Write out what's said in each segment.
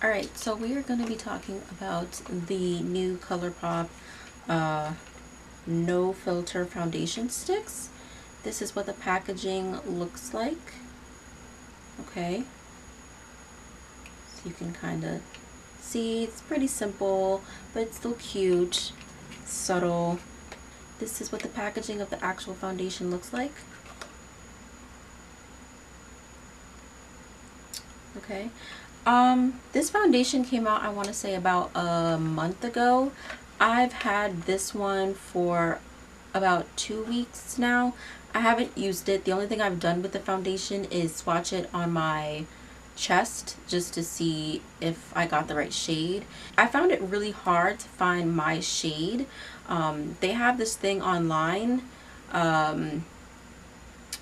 Alright, so we are going to be talking about the new Colourpop No Filter Foundation Sticks. This is what the packaging looks like. Okay. So you can kind of see it's pretty simple, but it's still cute, subtle. This is what the packaging of the actual foundation looks like. Okay. This foundation came out, I want to say, about a month ago. I've had this one for about 2 weeks now. I haven't used it. The only thing I've done with the foundation is swatch it on my chest just to see if I got the right shade. I found it really hard to find my shade. They have this thing online,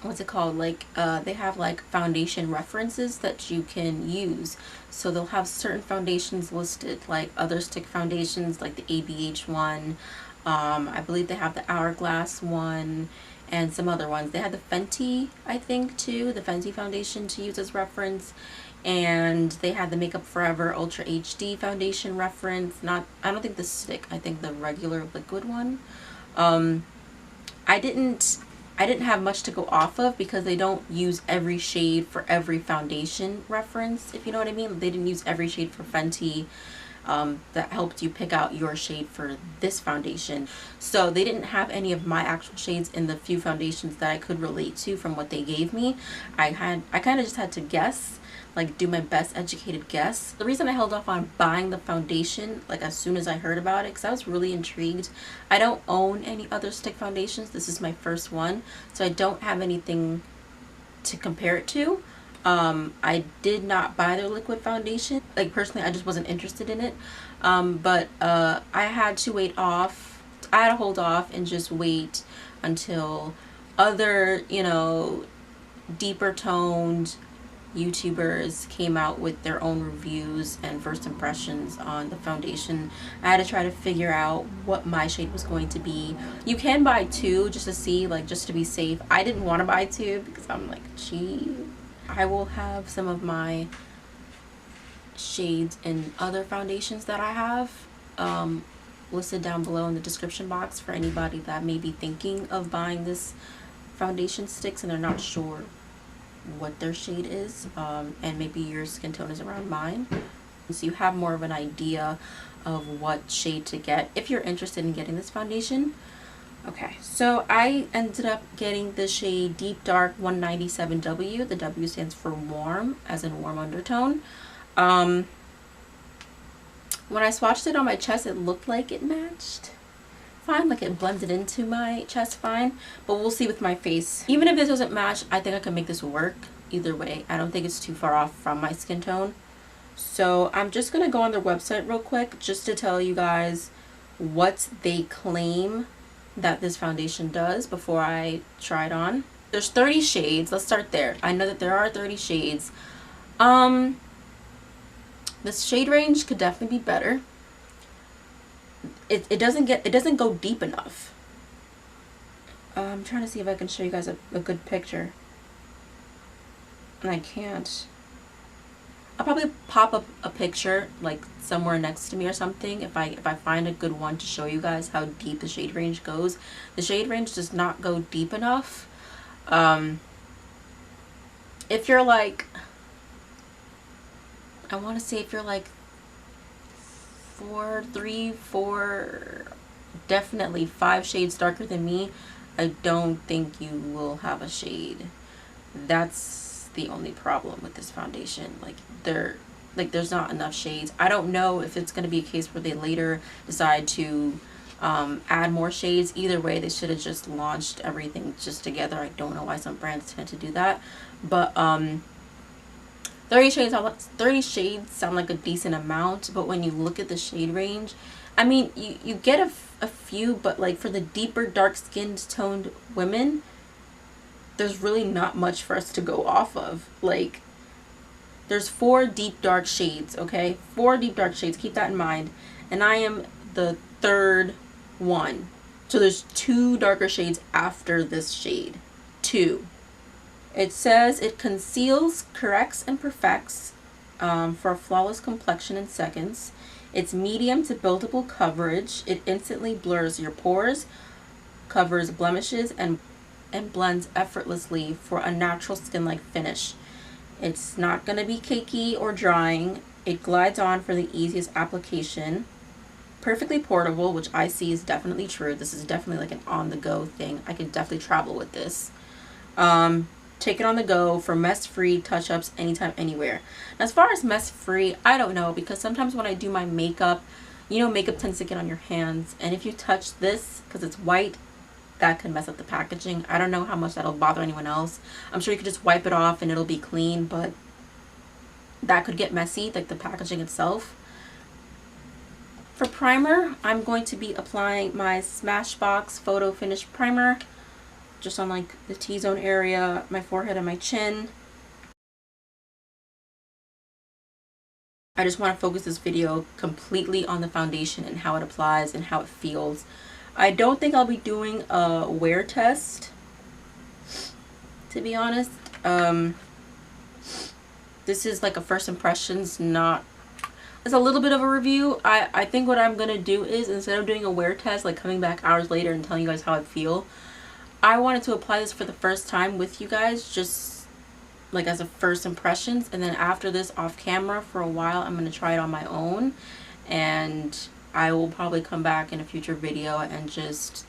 what's it called, like they have like foundation references that you can use. So they'll have certain foundations listed, like other stick foundations, like the ABH one. I believe they have the Hourglass one and some other ones. They had the Fenty, I think, too, the Fenty foundation to use as reference. And they had the Makeup Forever Ultra HD foundation reference. I don't think the stick, I think the regular liquid one. I didn't have much to go off of because they don't use every shade for every foundation reference, if you know what I mean. They didn't use every shade for Fenty. That helped you pick out your shade for this foundation. So they didn't have any of my actual shades in the few foundations that I could relate to from what they gave me. I kind of just had to guess, like do my best educated guess. The reason I held off on buying the foundation like as soon as I heard about it, because I was really intrigued. I don't own any other stick foundations. This is my first one, so I don't have anything to compare it to. I did not buy their liquid foundation. Like personally, I just wasn't interested in it. But I had to wait off. I had to hold off and just wait until other, you know, deeper toned YouTubers came out with their own reviews and first impressions on the foundation. I had to try to figure out what my shade was going to be. You can buy two just to see, like just to be safe. I didn't want to buy two because I'm like, gee. I will have some of my shades in other foundations that I have listed down below in the description box for anybody that may be thinking of buying this foundation sticks and they're not sure what their shade is, and maybe your skin tone is around mine, so you have more of an idea of what shade to get if you're interested in getting this foundation. Okay, so I ended up getting the shade Deep Dark 197W. The W stands for warm, as in warm undertone. When I swatched it on my chest, it looked like it matched fine, like it blended into my chest fine, but we'll see with my face. Even if this doesn't match, I think I can make this work either way. I don't think it's too far off from my skin tone. So I'm just gonna go on their website real quick just to tell you guys what they claim that this foundation does before I try it on. There's 30 shades. Let's start there. I know that there are 30 shades. This shade range could definitely be better. It doesn't go deep enough. I'm trying to see if I can show you guys a good picture, and I can't. I'll probably pop up a picture like somewhere next to me or something if I find a good one to show you guys how deep the shade range goes. The shade range does not go deep enough. If you're like, I want to say if you're like 4, definitely 5 shades darker than me, I don't think you will have a shade. That's the only problem with this foundation. There's not enough shades. I don't know if it's going to be a case where they later decide to add more shades. Either way, they should have just launched everything just together. I don't know why some brands tend to do that, but 30 shades sound like a decent amount, but when you look at the shade range, I mean, you get a few, but like for the deeper dark skinned toned women, there's really not much for us to go off of. Like, there's 4 deep dark shades, okay? 4 deep dark shades, keep that in mind. And I am the 3rd one. So there's 2 darker shades after this shade. 2. It says it conceals, corrects, and perfects for a flawless complexion in seconds. It's medium to buildable coverage. It instantly blurs your pores, covers blemishes, and blends effortlessly for a natural skin-like finish. It's not going to be cakey or drying. It glides on for the easiest application. Perfectly portable, which I see is definitely true. This is definitely like an on-the-go thing. I could definitely travel with this. Take it on the go for mess-free touch-ups anytime, anywhere. As far as mess-free, I don't know, because sometimes when I do my makeup, you know, makeup tends to get on your hands, and if you touch this, because it's white, that could mess up the packaging. I don't know how much that'll bother anyone else. I'm sure you could just wipe it off and it'll be clean, but that could get messy, like the packaging itself. For primer, I'm going to be applying my Smashbox Photo Finish Primer just on like the T-zone area, my forehead, and my chin. I just want to focus this video completely on the foundation and how it applies and how it feels. I don't think I'll be doing a wear test, to be honest. This is like a first impressions, not, it's a little bit of a review. I think what I'm gonna do is, instead of doing a wear test, like coming back hours later and telling you guys how I feel, I wanted to apply this for the first time with you guys, just like as a first impressions, and then after this off camera for a while, I'm gonna try it on my own, and I will probably come back in a future video and just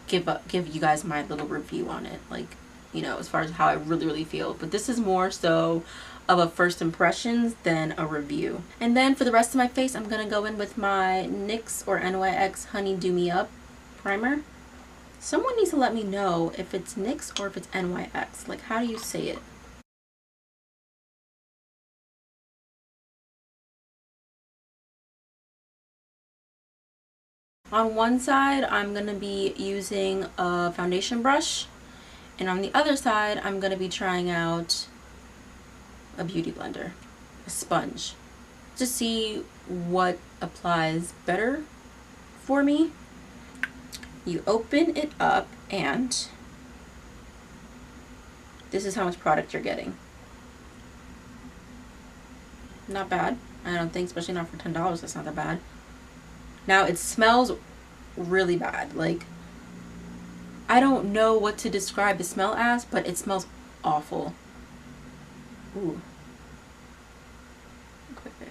give you guys my little review on it, like, you know, as far as how I really feel. But this is more so of a first impressions than a review. And then for the rest of my face, I'm gonna go in with my NYX or NYX Honey Do Me Up primer. Someone needs to let me know if it's NYX or if it's NYX. Like, how do you say it? On one side, I'm going to be using a foundation brush, and on the other side, I'm going to be trying out a beauty blender, a sponge, to see what applies better for me. You open it up, and this is how much product you're getting. Not bad, I don't think, especially not for $10, that's not that bad. Now, it smells really bad. Like, I don't know what to describe the smell as, but it smells awful. Ooh. Okay.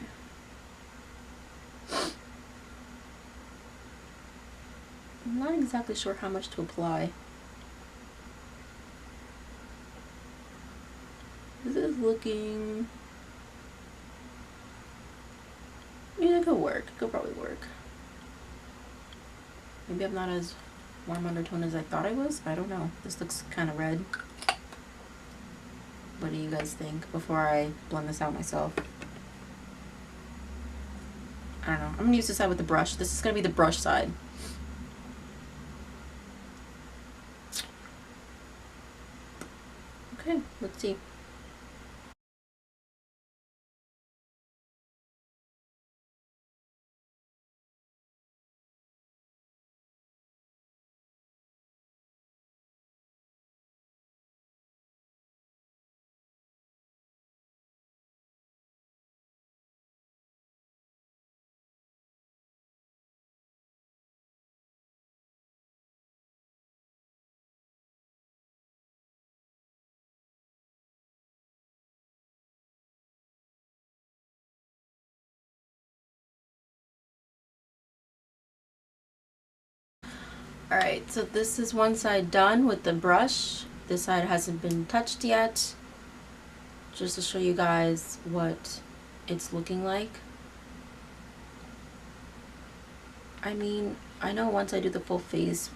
I'm not exactly sure how much to apply. This is looking... yeah, it could work. It could probably work. Maybe I'm not as warm undertone as I thought I was. I don't know. This looks kind of red. What do you guys think before I blend this out myself? I don't know. I'm going to use this side with the brush. This is going to be the brush side. Okay, let's see. Alright, so this is one side done with the brush. This side hasn't been touched yet. Just to show you guys what it's looking like. I mean, I know once I do the full face,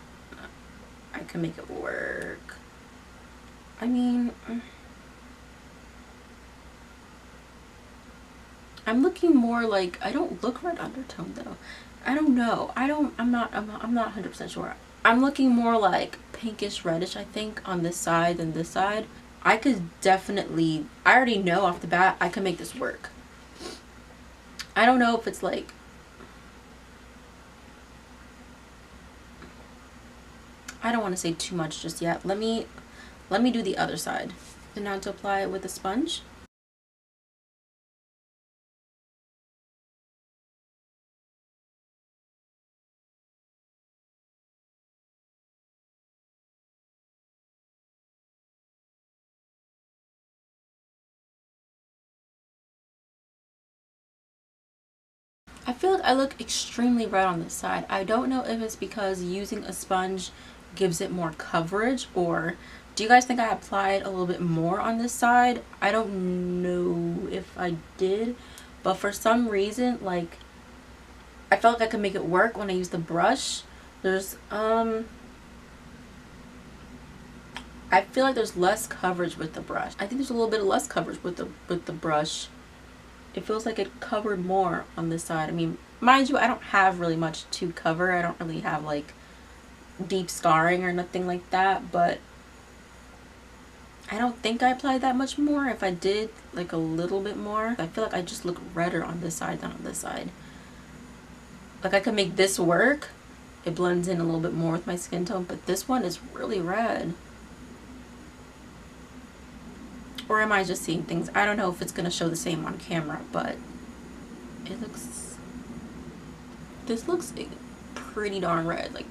I can make it work. I mean, I'm looking more like, I don't look red undertone though. I don't know. I'm not 100% sure. I'm looking more like pinkish reddish, I think, on this side than this side. I could definitely, I already know off the bat, I can make this work. I don't know if it's like, I don't want to say too much just yet. Let me do the other side. And now to apply it with a sponge. I feel like I look extremely red on this side. I don't know if it's because using a sponge gives it more coverage, or do you guys think I applied a little bit more on this side? I don't know if I did, but for some reason, like, I felt like I could make it work when I used the brush. There's I feel like there's less coverage with the brush. I think there's a little bit of less coverage with the brush. It feels like it covered more on this side. I mean, mind you, I don't have really much to cover. I don't really have like deep scarring or nothing like that, but I don't think I applied that much more. If I did, like a little bit more, I feel like I just look redder on this side than on this side. Like, I could make this work. It blends in a little bit more with my skin tone, but this one is really red. Or am I just seeing things? I don't know if it's gonna show the same on camera, but it looks, this looks pretty darn red, like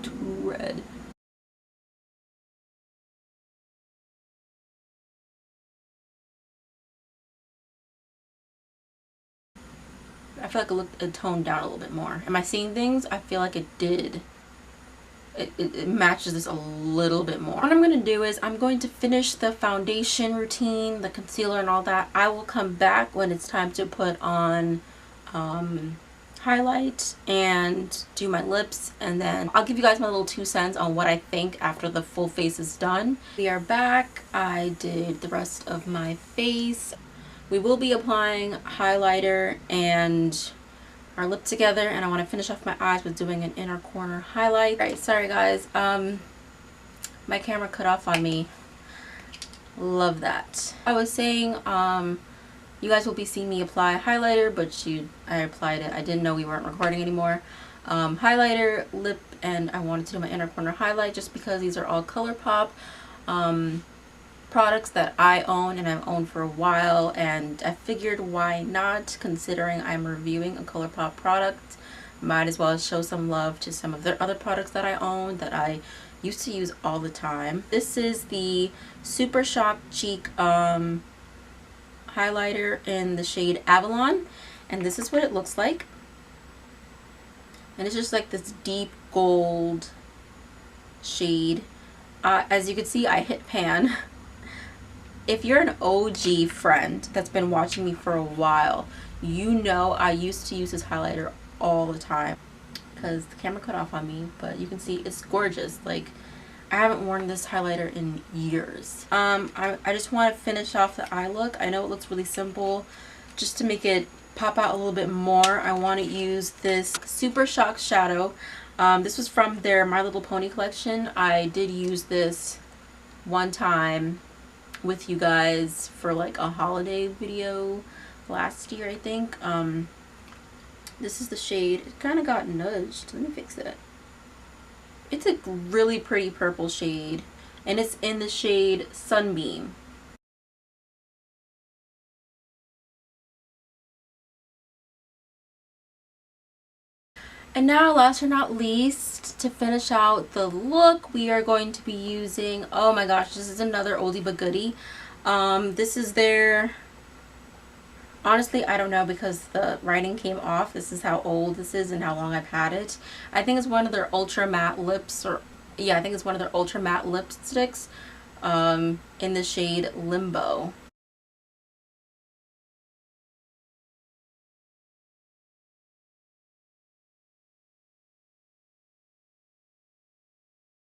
too red. I feel like it toned down a little bit more. Am I seeing things? I feel like it did. It matches this a little bit more. What I'm going to do is I'm going to finish the foundation routine, the concealer and all that. I will come back when it's time to put on highlight and do my lips, and then I'll give you guys my little 2 cents on what I think after the full face is done. We are back. I did the rest of my face. We will be applying highlighter and our lip together, and I want to finish off my eyes with doing an inner corner highlight. Alright, sorry guys, my camera cut off on me. Love that. I was saying, you guys will be seeing me apply highlighter, but I applied it. I didn't know we weren't recording anymore. Highlighter, lip, and I wanted to do my inner corner highlight just because these are all Colourpop products that I own and I've owned for a while, and I figured why not, considering I'm reviewing a Colourpop product. Might as well show some love to some of their other products that I own that I used to use all the time. This is the Super Shock Cheek highlighter in the shade Avalon, and this is what it looks like. And it's just like this deep gold shade. As you can see, I hit pan. If you're an OG friend that's been watching me for a while, you know I used to use this highlighter all the time because the camera cut off on me, but you can see it's gorgeous. Like, I haven't worn this highlighter in years. I just want to finish off the eye look. I know it looks really simple. Just to make it pop out a little bit more, I want to use this Super Shock shadow. This was from their My Little Pony collection. I did use this one time with you guys for like a holiday video last year, I think. This is the shade. It kind of got nudged. Let me fix it. It's a really pretty purple shade, and it's in the shade Sunbeam. And now, last but not least, to finish out the look, we are going to be using, oh my gosh, this is another oldie but goodie. This is their, honestly, I don't know because the writing came off. This is how old this is and how long I've had it. I think it's one of their ultra matte lips, or yeah, I think it's one of their ultra matte lipsticks in the shade Limbo.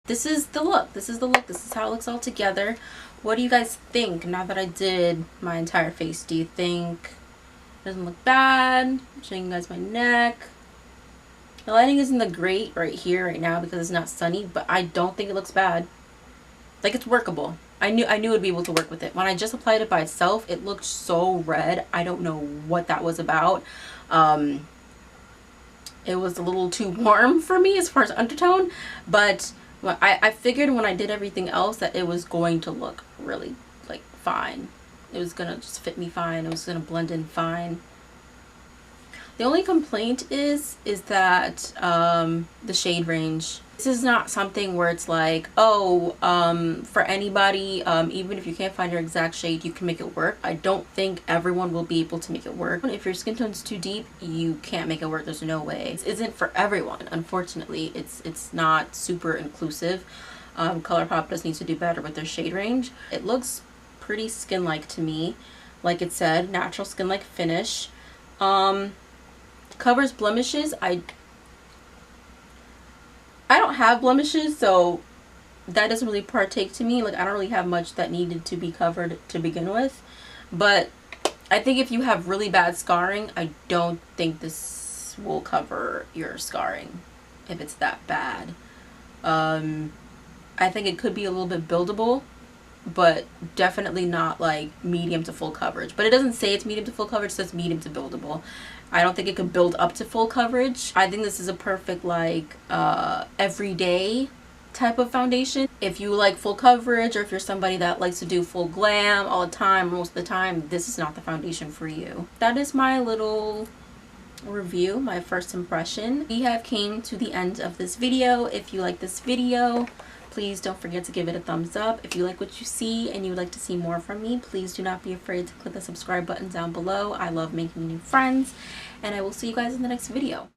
This is the look. This is the look. This is how it looks all together. What do you guys think now that I did my entire face? Do you think it doesn't look bad? I'm showing you guys my neck. The lighting isn't the great right here right now because it's not sunny, but I don't think it looks bad. Like, it's workable. I knew I'd be able to work with it. When I just applied it by itself, it looked so red. I don't know what that was about. It was a little too warm for me as far as undertone, but I figured when I did everything else that it was going to look really, like, fine. It was gonna just fit me fine. It was gonna blend in fine. The only complaint is that the shade range. This is not something where it's like, oh, for anybody, even if you can't find your exact shade, you can make it work. I don't think everyone will be able to make it work. If your skin tone's too deep, you can't make it work. There's no way. It isn't for everyone, unfortunately. It's not super inclusive. Colourpop does need to do better with their shade range. It looks pretty skin-like to me. Like it said, natural skin-like finish. Covers blemishes. I don't have blemishes, so that doesn't really partake to me. Like, I don't really have much that needed to be covered to begin with. But I think if you have really bad scarring, I don't think this will cover your scarring if it's that bad. I think it could be a little bit buildable, but definitely not like medium to full coverage. But it doesn't say it's medium to full coverage, it says medium to buildable. I don't think it could build up to full coverage. I think this is a perfect like everyday type of foundation. If you like full coverage, or if you're somebody that likes to do full glam all the time, most of the time, this is not the foundation for you. That is my little review, my first impression. We have came to the end of this video. If you like this video, please don't forget to give it a thumbs up. If you like what you see and you would like to see more from me, please do not be afraid to click the subscribe button down below. I love making new friends, and I will see you guys in the next video.